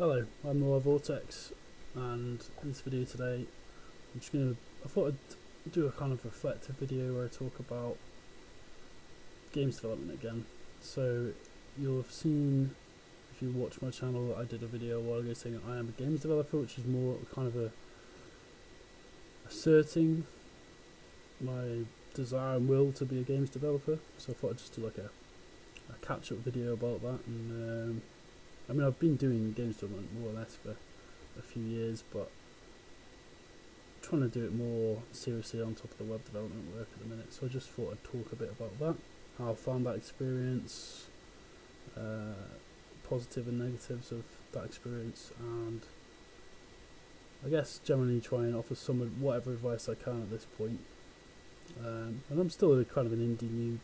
Hello, I'm Noah Vortex, and in this video today, I thought I'd do a kind of reflective video where I talk about games development again. So, you'll have seen, if you watch my channel, I did a video a while ago saying I am a games developer, which is more kind of asserting my desire and will to be a games developer. So I thought I'd just do like a catch-up video about that, and I've been doing games development more or less for a few years, but trying to do it more seriously on top of the web development work at the minute. So I just thought I'd talk a bit about that, how I found that experience, positive and negatives of that experience, and I guess generally try and offer whatever advice I can at this point. And I'm still kind of an indie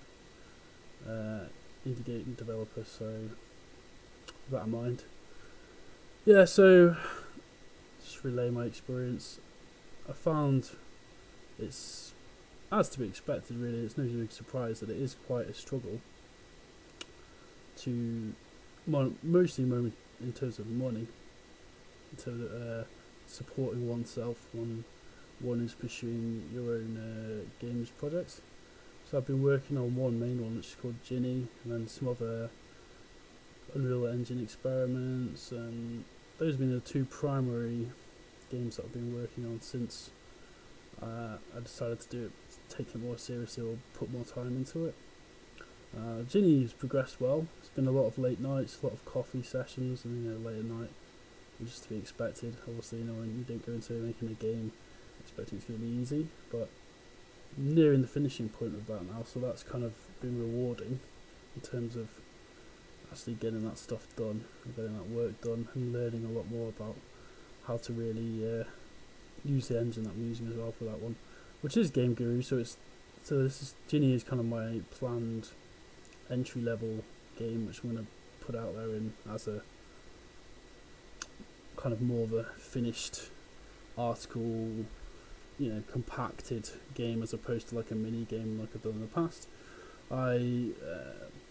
game developer, so with that in mind. Yeah, so just relay my experience. I found it's as to be expected, really. It's no big surprise that it is quite a struggle to mostly in terms of money, in terms of supporting oneself when one is pursuing your own games projects. So I've been working on one main one which is called Jinni, and then some other Unreal Engine experiments, and those have been the two primary games that I've been working on since I decided to take it more seriously or put more time into it. Jinni's progressed well. It's been a lot of late nights, a lot of coffee sessions, and late at night, which is to be expected. Obviously, when you don't go into making a game expecting it's going to be easy, but nearing the finishing point of that now, so that's kind of been rewarding in terms of actually getting that stuff done, and getting that work done, and learning a lot more about how to really use the engine that I'm using as well for that one, which is Game Guru. Jinni is kind of my planned entry level game, which I'm going to put out there as a kind of more of a finished article, compacted game, as opposed to like a mini game like I've done in the past. I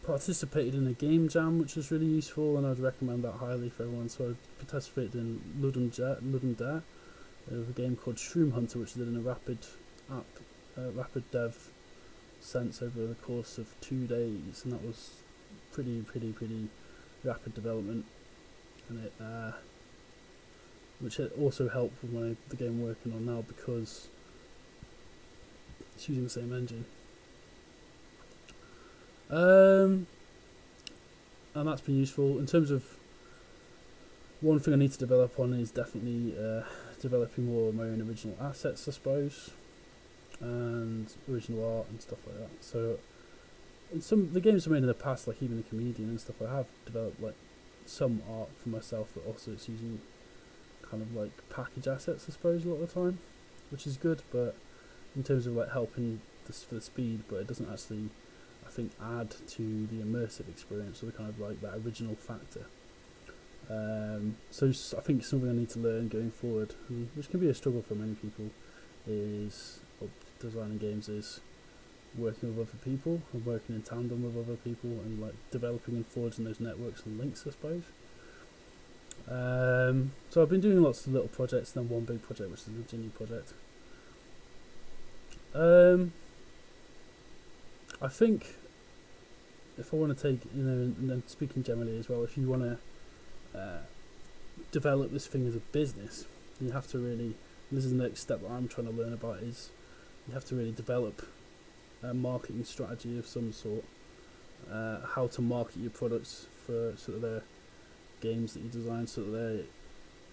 participated in a game jam, which was really useful, and I'd recommend that highly for everyone. So I participated in Ludum Dare, a game called Shroom Hunter, which I did in a rapid dev sense over the course of 2 days, and that was pretty rapid development, and it which also helped with the game I'm working on now, because it's using the same engine. And that's been useful. In terms of one thing I need to develop on is definitely developing more of my own original assets, I suppose, and original art and stuff like that. So in the games I made in the past, like even the Comedian and stuff, I have developed like some art for myself, but also it's using kind of like package assets, I suppose, a lot of the time, which is good, but in terms of like helping for the speed, but it doesn't actually, I think, add to the immersive experience, or the kind of like that original factor. So I think something I need to learn going forward, which can be a struggle for many people, is designing games, is working with other people and working in tandem with other people, and like developing and forging those networks and links, I suppose. So I've been doing lots of little projects, and then one big project, which is the Jinni project. I think if I want to take, and then speaking generally as well, if you want to develop this thing as a business, you have to really, this is the next step that I'm trying to learn about, is you have to really develop a marketing strategy of some sort, how to market your products for sort of their games that you design, so that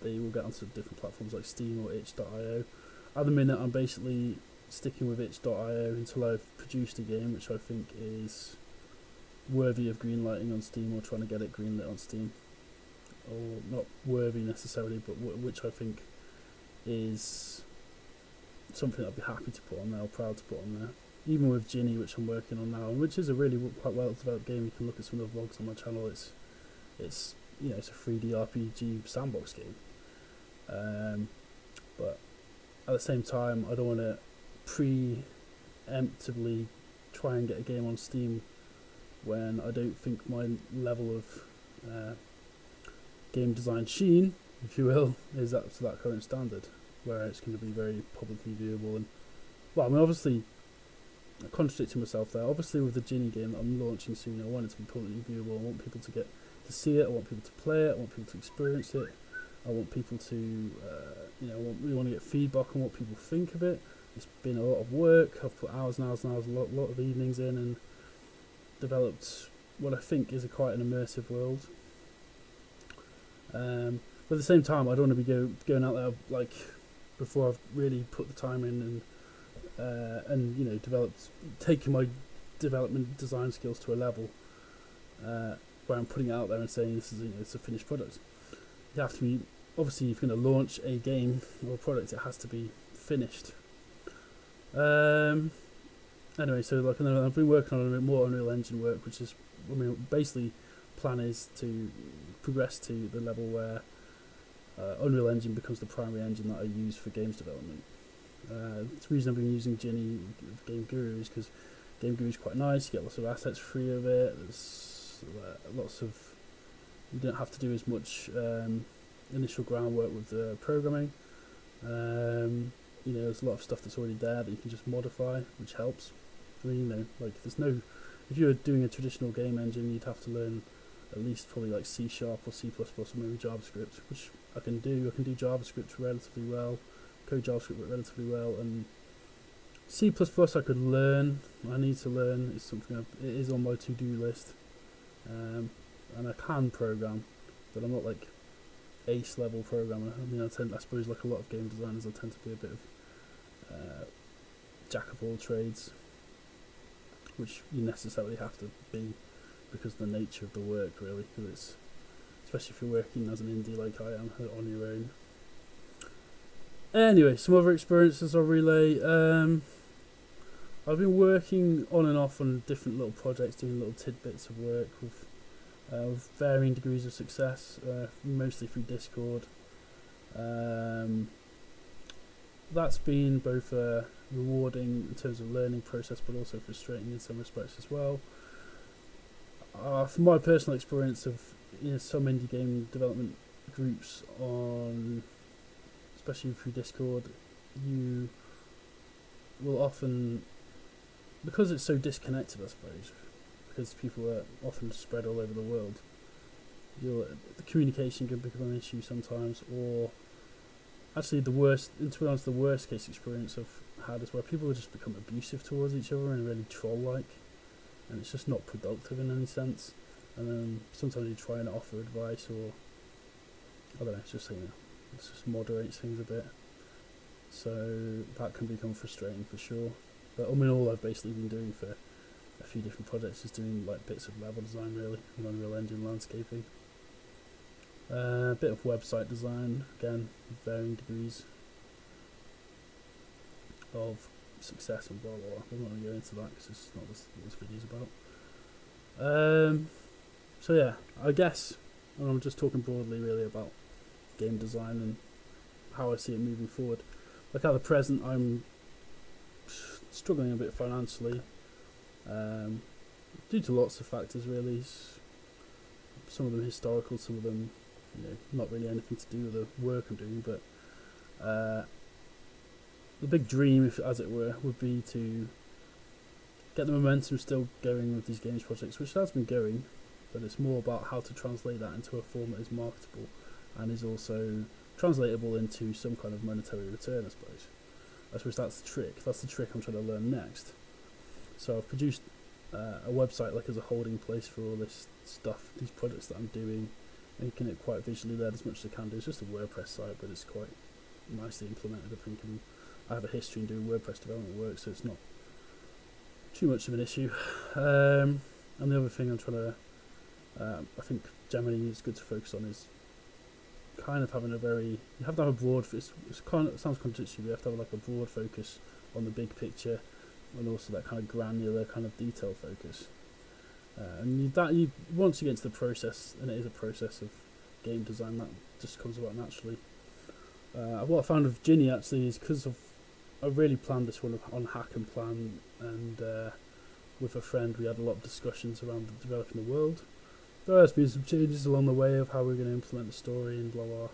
they will get onto different platforms like Steam or itch.io. At the minute, I'm basically sticking with itch.io until I've produced a game which I think is worthy of greenlighting on Steam, or trying to get it greenlit on Steam, or not worthy necessarily, but which I think is something I'd be happy to put on there, or proud to put on there. Even with Jinni, which I'm working on now, and which is a really quite well developed game. You can look at some of the vlogs on my channel. It's it's a 3D RPG sandbox game, but at the same time, I don't want to preemptively try and get a game on Steam when I don't think my level of game design sheen, if you will, is up to that current standard, where it's going to be very publicly viewable. And well, I mean, obviously, contradicting myself there. Obviously, with the Jinni game that I'm launching soon, I want it to be publicly viewable. I want people to get to see it. I want people to play it. I want people to experience it. I want people to, we want to get feedback on what people think of it. It's been a lot of work. I've put hours and hours and hours, a lot of evenings in, and developed what I think is quite an immersive world. But at the same time, I don't want to be going out there like before I've really put the time in and taking my development design skills to a level where I'm putting it out there and saying this is it's a finished product. You have to be, obviously, if you're going to launch a game or a product, it has to be finished. Anyway, so I've been working on a bit more Unreal Engine work, which is, basically, plan is to progress to the level where Unreal Engine becomes the primary engine that I use for games development. The reason I've been using Jinni with Game Guru is because Game Guru is quite nice. You get lots of assets free of it. There's you don't have to do as much initial groundwork with the programming. There's a lot of stuff that's already there that you can just modify, which helps. If you were doing a traditional game engine, you'd have to learn at least probably like C# or C++ or maybe JavaScript, which I can do. I can do JavaScript relatively well, code JavaScript relatively well, and C++ I could learn. I need to learn. It's something it is on my to-do list, and I can program, but I'm not like ace level programmer. I suppose like a lot of game designers, I tend to be a bit of jack of all trades, which you necessarily have to be because of the nature of the work, really. Because it's, especially if you're working as an indie like I am on your own. Anyway, some other experiences I'll relay. I've been working on and off on different little projects, doing little tidbits of work with varying degrees of success, mostly through Discord. That's been both rewarding in terms of learning process, but also frustrating in some respects as well. From my personal experience of some indie game development groups especially through Discord, you will often, because it's so disconnected, I suppose, because people are often spread all over the world, the communication can become an issue sometimes, or actually to be honest, the worst case experience I've had is where people just become abusive towards each other and really troll-like, and it's just not productive in any sense. And then sometimes you try and offer advice, or I don't know, it's just it just moderates things a bit. So that can become frustrating for sure. But all I've basically been doing for a few different projects is doing like bits of level design, really, and Unreal Engine landscaping. A bit of website design, again, varying degrees of success and blah blah blah. I'm not going to go into that because it's not what this video's about. So yeah, I guess, and I'm just talking broadly really about game design and how I see it moving forward. Like at the present, I'm struggling a bit financially, due to lots of factors really. Some of them historical, some of them not really anything to do with the work I'm doing, but the big dream, as it were, would be to get the momentum still going with these games projects, which has been going, but it's more about how to translate that into a form that is marketable and is also translatable into some kind of monetary return, I suppose. I suppose that's the trick. That's the trick I'm trying to learn next. So I've produced a website like as a holding place for all this stuff, these projects that I'm doing, making it quite visually led as much as I can do. It's just a WordPress site, but it's quite nicely implemented, I think, and I have a history in doing WordPress development work, so it's not too much of an issue. And the other thing I'm trying to, I think generally it's good to focus on is kind of having you have to have a broad, it sounds contradictory, but you have to have like a broad focus on the big picture, and also that kind of granular kind of detail focus. And once you get into the process, and it is a process of game design, that just comes about naturally. What I found with Jinni actually is because I really planned this one on Hack and Plan, and with a friend we had a lot of discussions around developing the world, there has been some changes along the way of how we're going to implement the story and blah blah.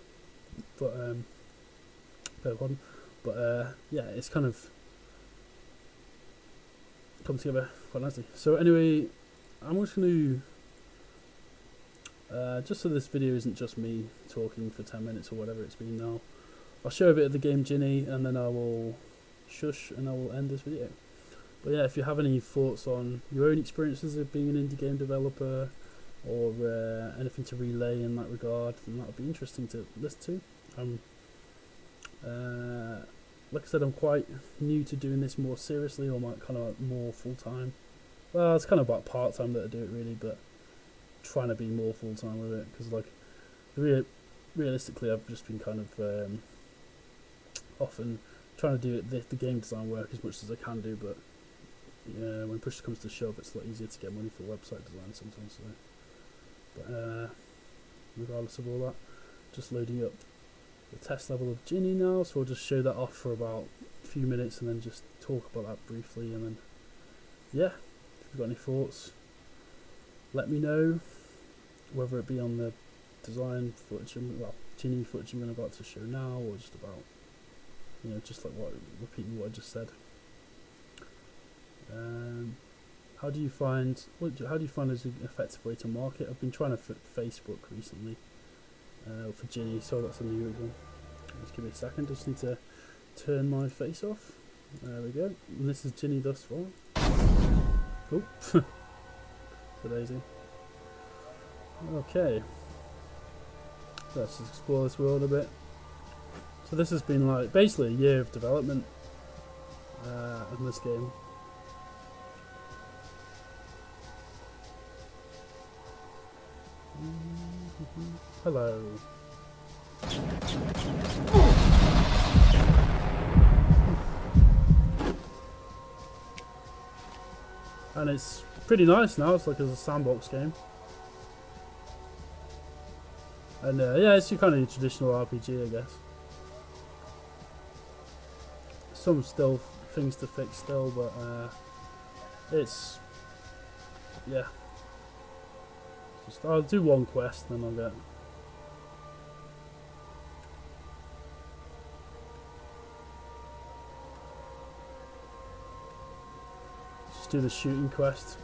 But yeah, it's kind of come together quite nicely. So anyway, I'm just going to just so this video isn't just me talking for 10 minutes or whatever it's been now, I'll show a bit of the game Jinni and then I will shush and I will end this video. But yeah, if you have any thoughts on your own experiences of being an indie game developer or anything to relay in that regard, then that would be interesting to listen to. Like I said, I'm quite new to doing this more seriously, or kind of like more full time. Well, it's kind of about part time that I do it really, but trying to be more full time with it, because like realistically, I've just been kind of often trying to do the game design work as much as I can do, but when push comes to shove, it's a lot easier to get money for website design sometimes. So, but regardless of all that, just loading up the test level of Jinni now, so I'll just show that off for about a few minutes and then just talk about that briefly, and then yeah, if you've got any thoughts, let me know, whether it be on the design footage, Jinni footage I'm about to show now, or just about, just like repeating what I just said. How do you find as an effective way to market? I've been trying to fit Facebook recently for Jinni, so that's a new one. Just give me a second, just need to turn my face off. There we go. And this is Jinni thus far. Oh, so daisy. Okay, let's just explore this world a bit. So this has been like basically a year of development in this game. Hello. And it's pretty nice now, it's like a sandbox game. And yeah, it's your kind of traditional RPG, I guess. Some still things to fix still, but it's, yeah. I'll do one quest, then I'll get. Just do the shooting quest.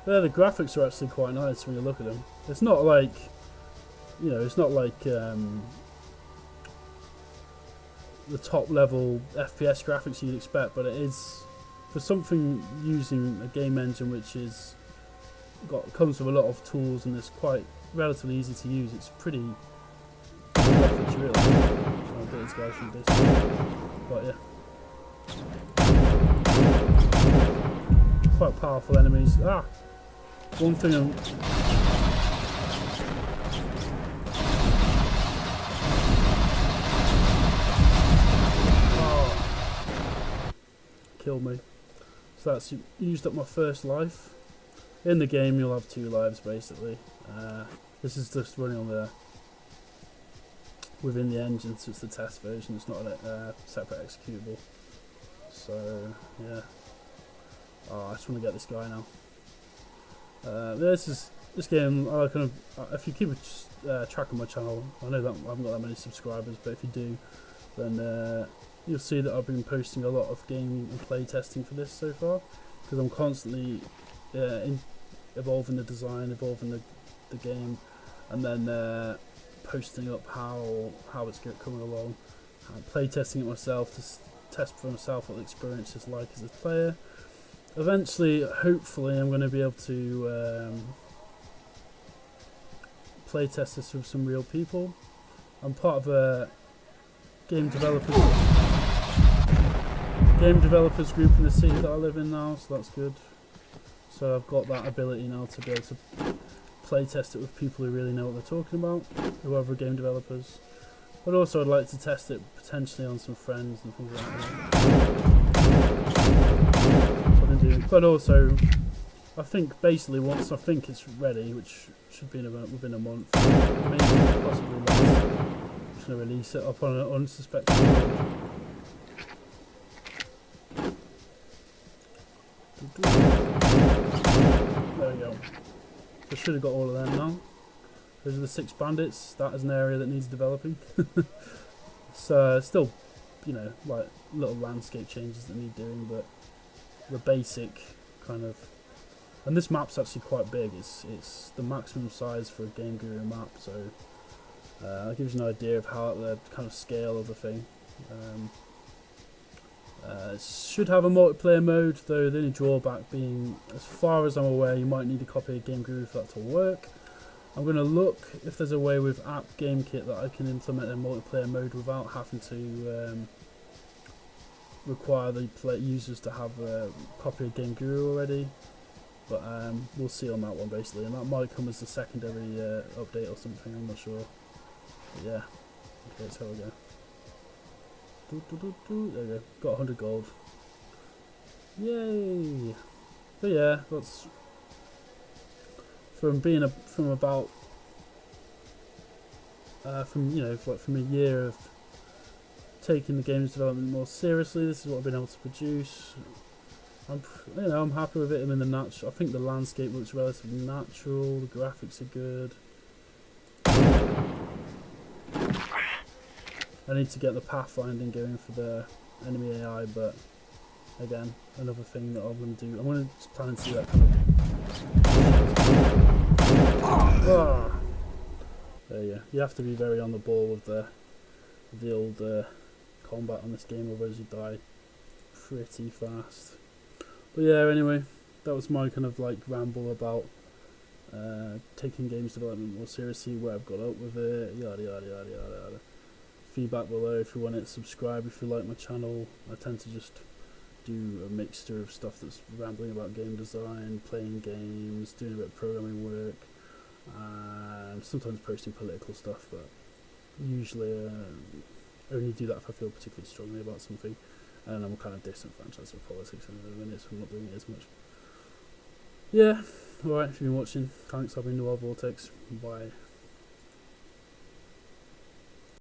Yeah, the graphics are actually quite nice when you look at them. It's not like, it's not like the top level FPS graphics you'd expect, but it is for something using a game engine which is comes with a lot of tools and it's quite relatively easy to use. It's pretty graphics really. Trying to get these guys from this, but yeah, quite powerful enemies. One thing killed me. So that's used up my first life. In the game, you'll have 2 lives basically. This is just running on within the engine, so it's the test version. It's not a separate executable. So yeah. I just want to get this guy now. This game. If you keep track of my channel, I know that I haven't got that many subscribers, but if you do, then you'll see that I've been posting a lot of game and play testing for this so far, because I'm constantly evolving the design, evolving the game, and then posting up how it's coming along, play testing it myself to test for myself what the experience is like as a player. Eventually, hopefully, I'm going to be able to play test this with some real people. I'm part of a game developers group in the city that I live in now, so that's good. So I've got that ability now to be able to play test it with people who really know what they're talking about, who are other game developers. But also I'd like to test it potentially on some friends and things like that. So I can do. But also, I think basically once I think it's ready, which should be within a month, maybe possibly less, I'm just going to release it up on an unsuspecting world. There we go. Just should have got all of them now. Those are the 6 bandits. That is an area that needs developing. So still, you know, like little landscape changes that need doing, but the basic kind of. And this map's actually quite big. It's the maximum size for a Game Guru map, so that gives you an idea of how the kind of scale of the thing. It should have a multiplayer mode, though the only drawback being, as far as I'm aware, you might need a copy of Game Guru for that to work. I'm going to look if there's a way with App Game Kit that I can implement a multiplayer mode without having to require the users to have a copy of Game Guru already. But we'll see on that one basically, and that might come as a secondary update or something, I'm not sure. But yeah, okay, let's have a go. There we go, got 100 gold. Yay! But yeah, that's from being from a year of taking the game's development more seriously. This is what I've been able to produce. I'm happy with it. I'm in the natural. I think the landscape looks relatively natural. The graphics are good. I need to get the pathfinding going for the enemy AI, but again, another thing that I'm going to do. I'm going to plan to do that kind of. There you go. You have to be very on the ball with the old combat on this game, otherwise you die pretty fast. But yeah, anyway, that was my kind of like ramble about taking games development more seriously, where I've got up with it, yada yada yada yada yada. Feedback below if you want it, subscribe if you like my channel. I tend to just do a mixture of stuff that's rambling about game design, playing games, doing a bit of programming work, and sometimes posting political stuff, but usually only do that if I feel particularly strongly about something. And I'm kind of disenfranchised with politics in a minute, so I'm not doing it as much. Yeah, alright, if you've been watching, thanks, I've been Noir Vortex, bye.